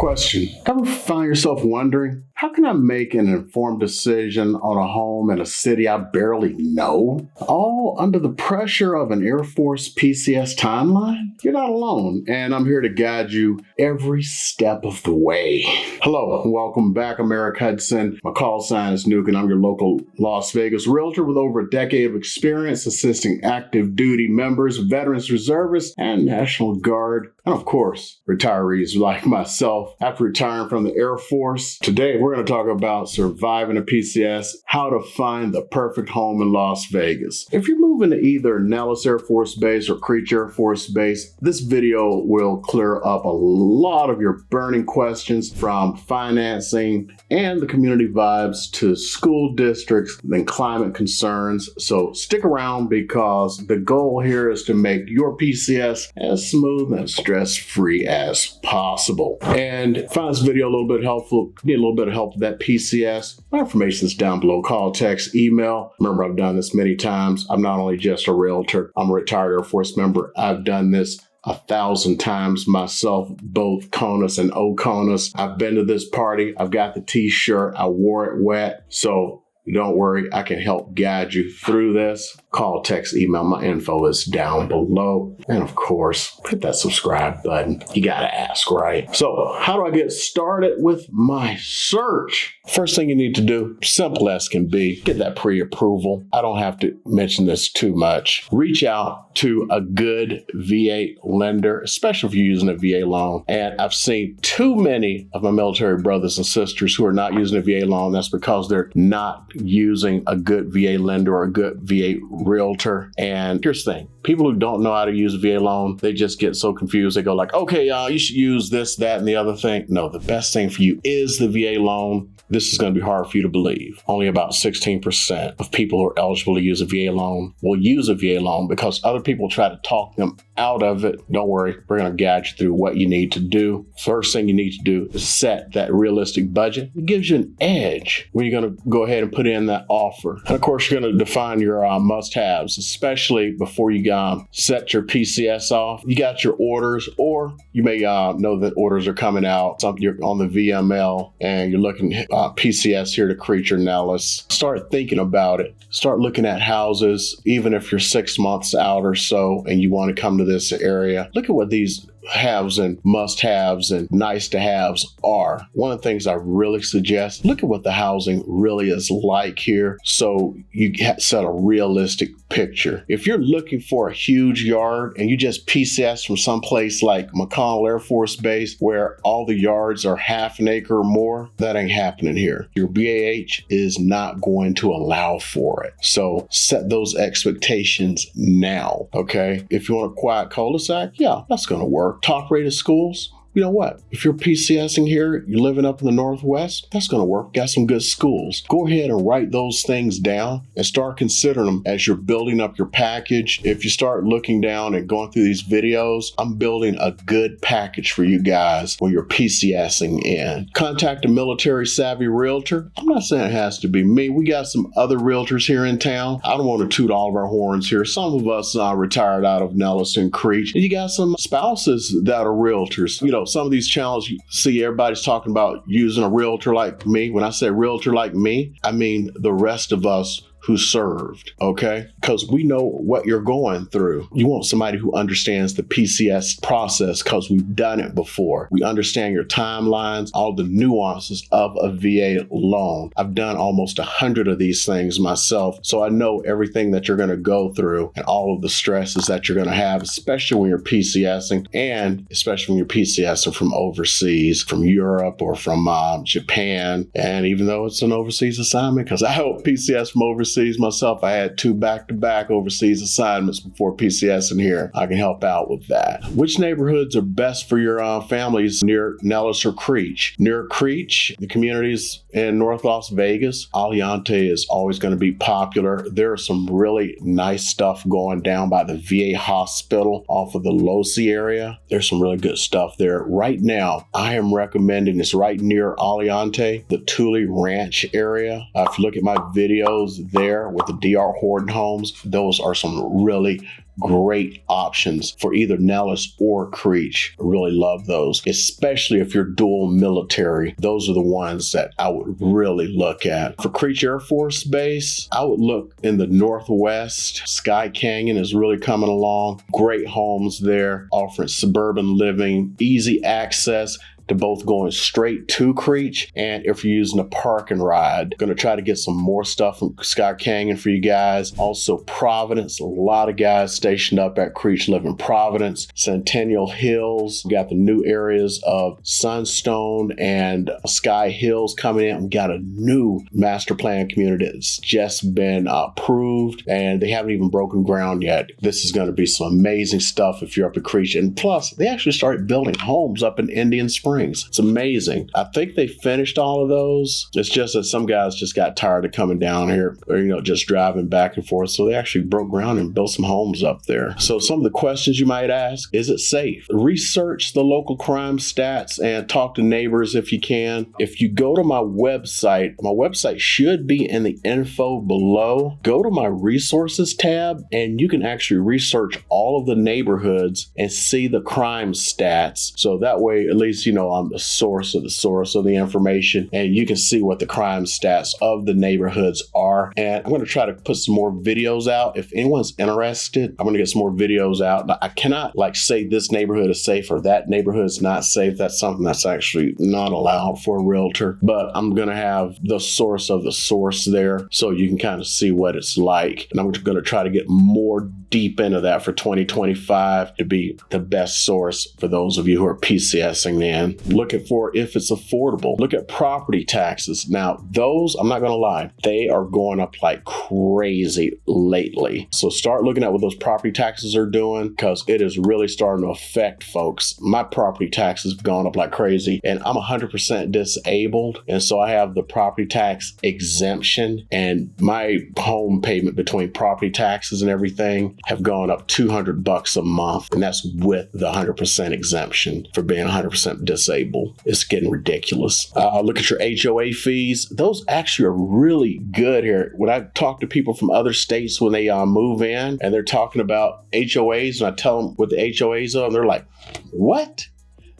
Question: ever find yourself wondering, how can I make an informed decision on a home in a city I barely know? All under the pressure of an Air Force PCS timeline? You're not alone, and I'm here to guide you every step of the way. Hello, and welcome back. I'm Eric Hudson. My call sign is Nuke, and I'm your local Las Vegas realtor with over a decade of experience assisting active duty members, veterans, reservists, and National Guard, and of course, retirees like myself after retiring from the Air Force. Today, we're going to talk about surviving a PCS, how to find the perfect home in Las Vegas. If you're moving to either Nellis Air Force Base or Creech Air Force Base, this video will clear up a lot of your burning questions from financing and the community vibes to school districts and climate concerns. So stick around because the goal here is to make your PCS as smooth and stress-free as possible. And find this video a little bit helpful. Need a little bit of help with that PCS. My information is down below. Call, text, email. Remember, I've done this many times. I'm not only just a realtor, I'm a retired Air Force member. I've done this 1,000 times myself, both CONUS and OCONUS. I've been to this party. I've got the t-shirt. I wore it wet. So don't worry, I can help guide you through this. Call, text, email. My info is down below. And of course, hit that subscribe button. You gotta ask, right? So how do I get started with my search? First thing you need to do, simple as can be, get that pre-approval. I don't have to mention this too much. Reach out to a good VA lender, especially if you're using a VA loan. And I've seen too many of my military brothers and sisters who are not using a VA loan. That's because they're not using a good VA lender or a good VA realtor. And here's the thing, people who don't know how to use a VA loan, they just get so confused. They go like, okay, you should use this, that, and the other thing. No, the best thing for you is the VA loan. This is going to be hard for you to believe. Only about 16% of people who are eligible to use a VA loan will use a VA loan because other people try to talk them out of it. Don't worry, we're going to guide you through what you need to do. First thing you need to do is set that realistic budget. It gives you an edge when you're going to go ahead and put in that offer. And of course, you're going to define your must-haves, especially before you set your PCS off. You got your orders, or you may know that orders are coming out. You're on the VML and you're looking at PCS here to Creech or Nellis. Start thinking about it. Start looking at houses, even if you're 6 months out or so and you want to come to this area. Look at what these haves and must-haves and nice-to-haves are. One of the things I really suggest, look at what the housing really is like here so you set a realistic picture. If you're looking for a huge yard and you just PCS from someplace like McConnell Air Force Base where all the yards are half an acre or more, that ain't happening here. Your BAH is not going to allow for it. So set those expectations now, okay? If you want a quiet cul-de-sac, yeah, that's going to work. Top rated schools, you know what? If you're PCSing here, you're living up in the Northwest, that's going to work. Got some good schools. Go ahead and write those things down and start considering them as you're building up your package. If you start looking down and going through these videos, I'm building a good package for you guys when you're PCSing in. Contact a military savvy realtor. I'm not saying it has to be me. We got some other realtors here in town. I don't want to toot all of our horns here. Some of us retired out of Nellis and Creech. And you got some spouses that are realtors. You know, some of these channels you see everybody's talking about using a realtor like me. When I say realtor like me, I mean the rest of us who served, okay? Because we know what you're going through. You want somebody who understands the PCS process because we've done it before. We understand your timelines, all the nuances of a VA loan. I've done almost 100 of these things myself, so I know everything that you're going to go through and all of the stresses that you're going to have, especially when you're PCSing, and especially when you're PCSing from overseas, from Europe or from Japan. And even though it's an overseas assignment, because I help PCS from overseas myself, I had 2 back-to-back overseas assignments before PCS in here. I can help out with that. Which neighborhoods are best for your families near Nellis or Creech? Near Creech, the communities in North Las Vegas, Aliante is always going to be popular. There are some really nice stuff going down by the VA hospital off of the Losi area. There's some really good stuff there. Right now, I am recommending this right near Aliante, the Thule Ranch area. If you look at my videos there with the DR Horton homes, those are some really great options for either Nellis or Creech. I really love those, especially if you're dual military. Those are the ones that I would really look at. For Creech Air Force Base, I would look in the Northwest. Sky Canyon is really coming along. Great homes there, offering suburban living, easy access to both going straight to Creech and if you're using a park and ride. Going to try to get some more stuff from Sky Canyon for you guys. Also Providence, a lot of guys stationed up at Creech live in Providence. Centennial Hills, we got the new areas of Sunstone and Sky Hills coming in. We got a new master plan community that's just been approved and they haven't even broken ground yet. This is going to be some amazing stuff if you're up at Creech. And plus, they actually started building homes up in Indian Springs. It's amazing. I think they finished all of those. It's just that some guys just got tired of coming down here or, just driving back and forth. So they actually broke ground and built some homes up there. So some of the questions you might ask, is it safe? Research the local crime stats and talk to neighbors if you can. If you go to my website should be in the info below. Go to my resources tab and you can actually research all of the neighborhoods and see the crime stats. So that way, at least, I'm the source of the information and you can see what the crime stats of the neighborhoods are. And I'm going to try to put some more videos out. If anyone's interested, I'm going to get some more videos out. I cannot say this neighborhood is safe or that neighborhood is not safe. That's something that's actually not allowed for a realtor, but I'm going to have the source of the source there so you can kind of see what it's like. And I'm going to try to get more deep into that for 2025 to be the best source for those of you who are PCSing in. Looking for if it's affordable. Look at property taxes. Now, those, I'm not going to lie, they are going up like crazy lately. So start looking at what those property taxes are doing because it is really starting to affect folks. My property taxes have gone up like crazy and I'm 100% disabled. And so I have the property tax exemption and my home payment between property taxes and everything have gone up $200 a month. And that's with the 100% exemption for being 100% disabled. It's getting ridiculous. Look at your HOA fees. Those actually are really good here. When I talk to people from other states when they move in and they're talking about HOAs and I tell them what the HOAs are, and they're like, what?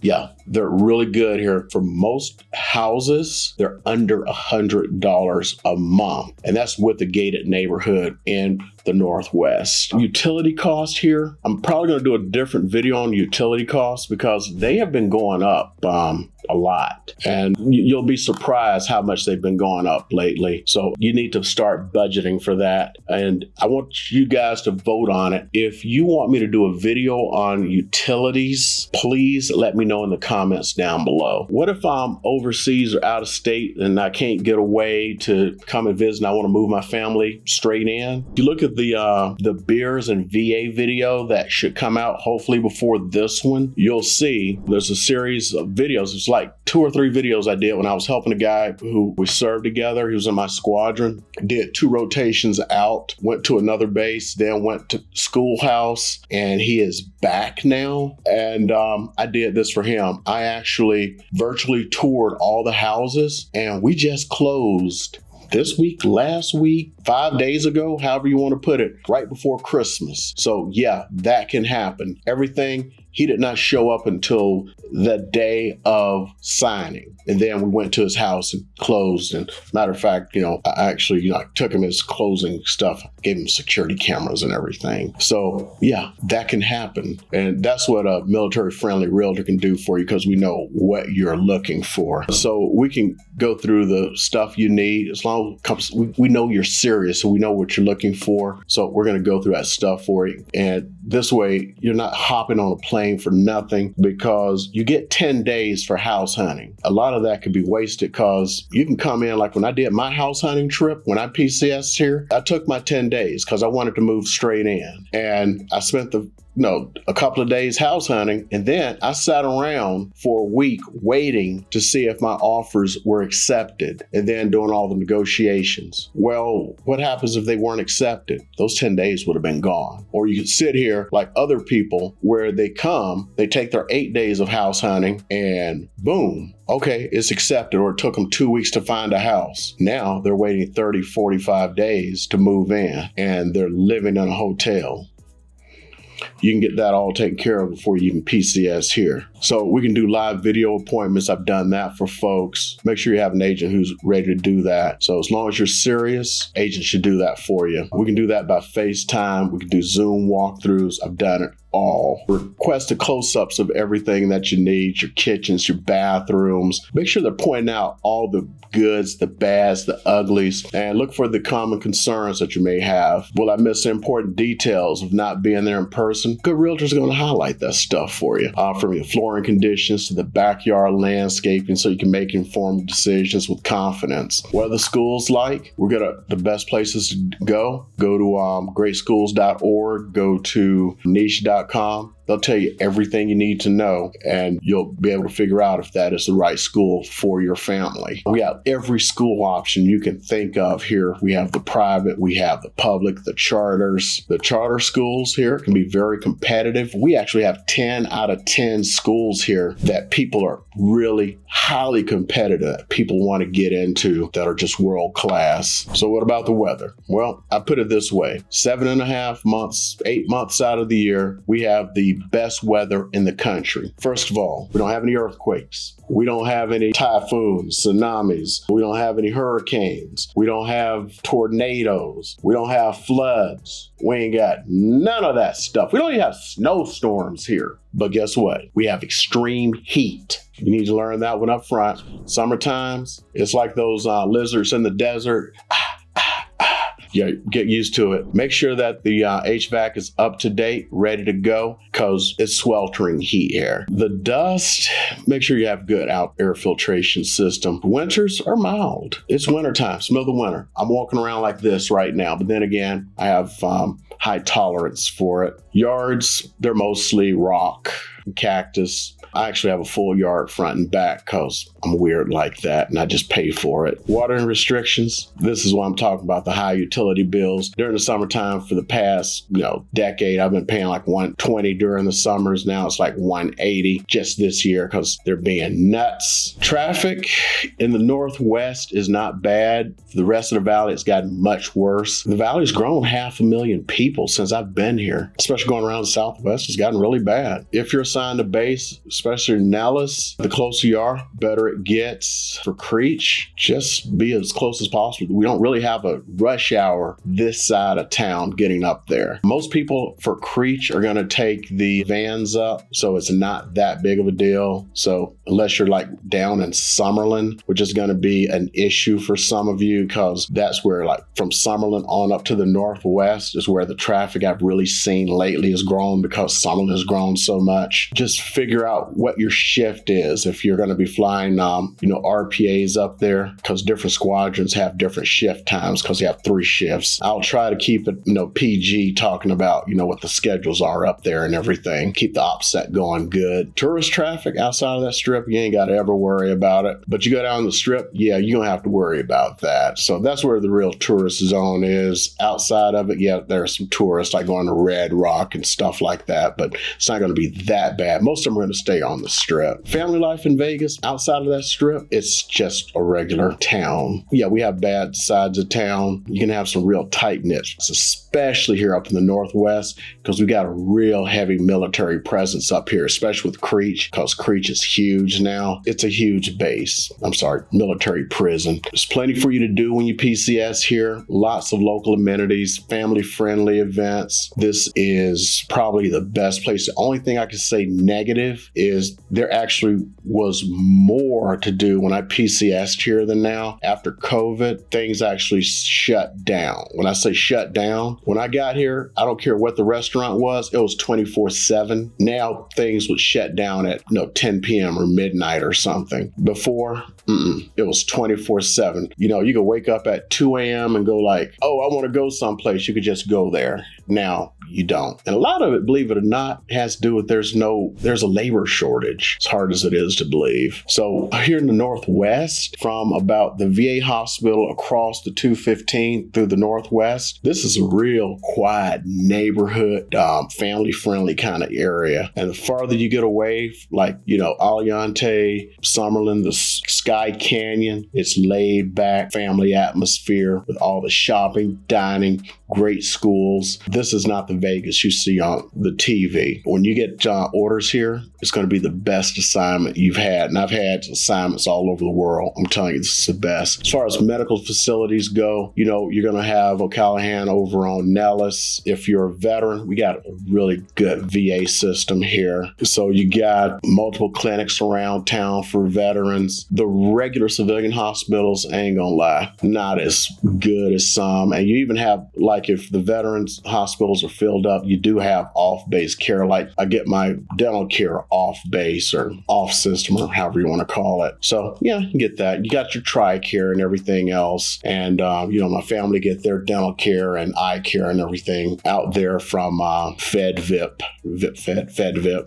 Yeah, they're really good here. For most houses, they're under $100 a month. And that's with the gated neighborhood in the Northwest. Utility cost here, I'm probably going to do a different video on utility costs because they have been going up a lot. And you'll be surprised how much they've been going up lately. So you need to start budgeting for that. And I want you guys to vote on it. If you want me to do a video on utilities, please let me know in the comments down below. What if I'm overseas or out of state and I can't get away to come and visit and I want to move my family straight in? If you look at the beers and VA video that should come out hopefully before this one, you'll see there's a series of videos. It's like 2 or 3 videos I did when I was helping a guy who we served together. He was in my squadron. Did 2 rotations out, went to another base, then went to schoolhouse, and he is back now. And I did this for him. I actually virtually toured all the houses and we just closed this week, last week, 5 days ago, however you want to put it, right before Christmas. So yeah, that can happen. Everything, he did not show up until the day of signing. And then we went to his house and closed. And matter of fact, I took him his closing stuff, gave him security cameras and everything. So yeah, that can happen. And that's what a military-friendly realtor can do for you because we know what you're looking for. So we can go through the stuff you need as long as we know you're serious and we know what you're looking for. So we're going to go through that stuff for you. And this way, you're not hopping on a plane for nothing because you get 10 days for house hunting. A lot of that could be wasted because you can come in, like when I did my house hunting trip, when I PCS'd here, I took my 10 days because I wanted to move straight in. And I spent a couple of days house hunting, and then I sat around for a week waiting to see if my offers were accepted and then doing all the negotiations. Well, what happens if they weren't accepted? Those 10 days would have been gone. Or you could sit here like other people where they come, they take their 8 days of house hunting and boom, okay, it's accepted, or it took them 2 weeks to find a house. Now they're waiting 30, 45 days to move in and they're living in a hotel. you can get that all taken care of before you even PCS here. So we can do live video appointments. I've done that for folks. Make sure you have an agent who's ready to do that. So as long as you're serious, agents should do that for you. We can do that by FaceTime. We can do Zoom walkthroughs. I've done it all. Request close-ups of everything that you need, your kitchens, your bathrooms. Make sure they're pointing out all the goods, the bads, the uglies, and look for the common concerns that you may have. Will I miss the important details of not being there in person? Good realtors are going to highlight that stuff for you. From your flooring conditions to the backyard landscaping so you can make informed decisions with confidence. What are the schools like? We're going to, the best places to go to greatschools.org, go to niche.com. They'll tell you everything you need to know, and you'll be able to figure out if that is the right school for your family. We have every school option you can think of here. We have the private, we have the public, the charters. The charter schools here can be very competitive. We actually have 10 out of 10 schools here that people are really highly competitive. People want to get into that are just world class. So what about the weather? Well, I put it this way. 7.5 months, 8 months out of the year, we have the best weather in the country. First of all, we don't have any earthquakes. We don't have any typhoons, tsunamis. We don't have any hurricanes. We don't have tornadoes. We don't have floods. We ain't got none of that stuff. We don't even have snowstorms here. But guess what? We have extreme heat. You need to learn that one up front. Summertimes, it's like those lizards in the desert. Yeah, get used to it. Make sure that the HVAC is up to date, ready to go, because it's sweltering heat here. The dust, make sure you have good out air filtration system. Winters are mild. It's wintertime, smell the winter. I'm walking around like this right now, but then again, I have high tolerance for it. Yards, they're mostly rock, cactus. I actually have a full yard front and back because I'm weird like that and I just pay for it. Watering restrictions. This is what I'm talking about, the high utility bills. During the summertime for the past, decade, I've been paying like $120 during the summers. Now it's like $180 just this year because they're being nuts. Traffic in the Northwest is not bad. The rest of the valley has gotten much worse. The valley's grown 500,000 people since I've been here, especially going around the Southwest. It's gotten really bad. If you're assigned a base, especially Nellis, the closer you are, better it gets. For Creech, just be as close as possible. We don't really have a rush hour this side of town getting up there. Most people for Creech are going to take the vans up, so it's not that big of a deal. So unless you're like down in Summerlin, which is going to be an issue for some of you because that's where like from Summerlin on up to the Northwest is where the traffic I've really seen lately has grown because Summerlin has grown so much. Just figure out what your shift is. If you're going to be flying, RPAs up there, because different squadrons have different shift times because you have 3 shifts. I'll try to keep it, PG, talking about, what the schedules are up there and everything. Keep the offset going good. Tourist traffic outside of that strip, you ain't got to ever worry about it. But you go down the strip, yeah, you don't have to worry about that. So that's where the real tourist zone is. Outside of it, yeah, there are some tourists like going to Red Rock and stuff like that, but it's not going to be that bad. Most of them are going to stay on the strip. Family life in Vegas, outside of that strip, it's just a regular town. Yeah, we have bad sides of town. You can have some real tight-knit, especially here up in the Northwest, because we got a real heavy military presence up here, especially with Creech, because Creech is huge now. It's a huge base. Military prison. There's plenty for you to do when you PCS here. Lots of local amenities, family-friendly events. This is probably the best place. The only thing I can say negative is there actually was more to do when I PCS'd here than now. After COVID, things actually shut down. When I say shut down, when I got here, I don't care what the restaurant was, it was 24/7. Now things would shut down at 10 p.m. or midnight or something. Before, it was 24/7. You could wake up at 2 a.m. and go like, oh, I want to go someplace. You could just go there. Now you don't. And a lot of it, believe it or not, has to do with there's a labor shortage, as hard as it is to believe. So here in the Northwest, from about the VA hospital across the 215 through the Northwest, this is a real quiet neighborhood, family-friendly kind of area. And the farther you get away, like, Aliante, Summerlin, the Sky Canyon, it's laid back family atmosphere with all the shopping, dining, great schools. This is not the Vegas you see on the TV. When you get orders here, it's going to be the best assignment you've had. And I've had assignments all over the world. I'm telling you, this is the best. As far as medical facilities go, you know, you're going to have O'Callahan over on Nellis. If you're a veteran, we got a really good VA system here. So you got multiple clinics around town for veterans. The regular civilian hospitals, I ain't gonna lie, not as good as some. And you even have, like, if the veterans hospitals are filled up, you do have off-base care. Like, I get my dental care off-base or off-system or however you want to call it. So yeah, you get that. You got your TRICARE and everything else. And, you know, my family get their dental care and eye care and everything out there from FedVip,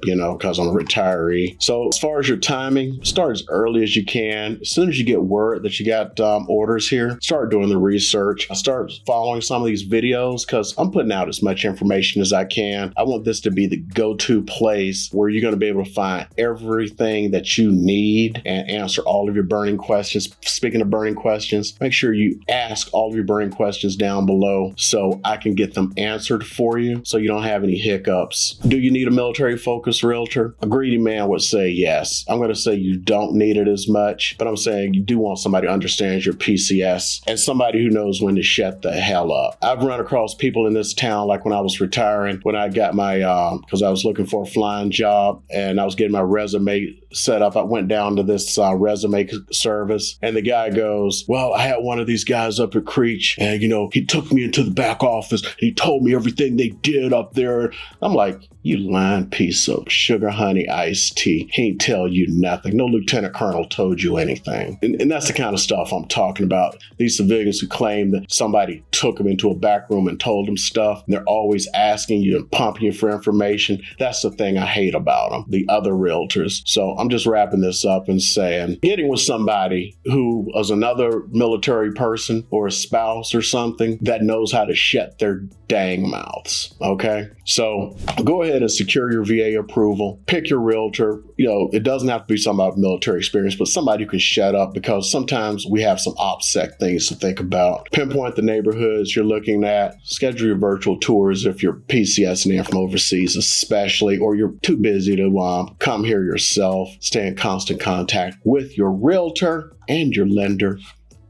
you know, because I'm a retiree. So as far as your timing, start as early as you can. As soon as you get word that you got orders here, start doing the research. Start following some of these videos because I'm putting out as much information as I can. I want this to be the go-to place where you're going to be able to find everything that you need and answer all of your burning questions. Speaking of burning questions, make sure you ask all of your burning questions down below so I can get them answered for you so you don't have any hiccups. Do you need a military-focused realtor? A greedy man would say yes. I'm going to say you don't need it as much, but I'm saying you do want somebody who understands your PCS and somebody who knows when to shut the hell up. I've run across people in this town, like when I was retiring, when I got my, because I was looking for a flying job and I was getting my resume set up. I went down to this resume service and the guy goes, well, I had one of these guys up at Creech and, you know, he took me into the back office and he told me everything they did up there. I'm like, you lying piece of sugar honey iced tea. He ain't tell you nothing. No lieutenant colonel told you anything. And that's the kind of stuff I'm talking about. These civilians who claim that somebody took them into a back room and told them stuff. And they're always asking you and pumping you for information. That's the thing I hate about them, the other realtors. So I'm just wrapping this up and saying, getting with somebody who is another military person or a spouse or something that knows how to shut their dang mouths. Okay. So go ahead and secure your VA approval. Pick your realtor. You know, it doesn't have to be somebody with military experience, but somebody who can shut up because sometimes we have some OPSEC things to think about. Pinpoint the neighborhoods you're looking at. Schedule your virtual tours if you're PCSing in from overseas, especially, or you're too busy to come here yourself. Stay in constant contact with your realtor and your lender.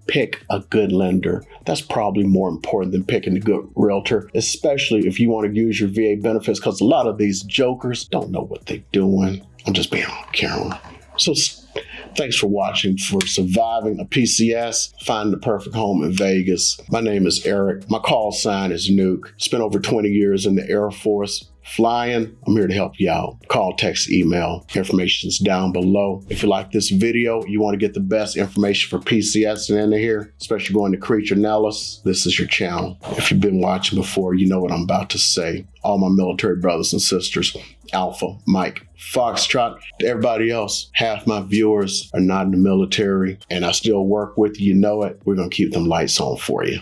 Pick a good lender. That's probably more important than picking a good realtor, especially if you want to use your VA benefits, because a lot of these jokers don't know what they're doing. I'm just being on camera. So thanks for watching, for surviving a PCS, finding the perfect home in Vegas. My name is Eric. My call sign is Nuke. Spent over 20 years in the Air Force. Flying, I'm here to help you out. Call, text, email. Information's down below. If you like this video, you want to get the best information for PCS and in here, especially going to Creech or Nellis, this is your channel. If you've been watching before, you know what I'm about to say. All my military brothers and sisters, Alpha, Mike, Foxtrot, to everybody else, half my viewers are not in the military, and I still work with you, you know it. We're going to keep them lights on for you.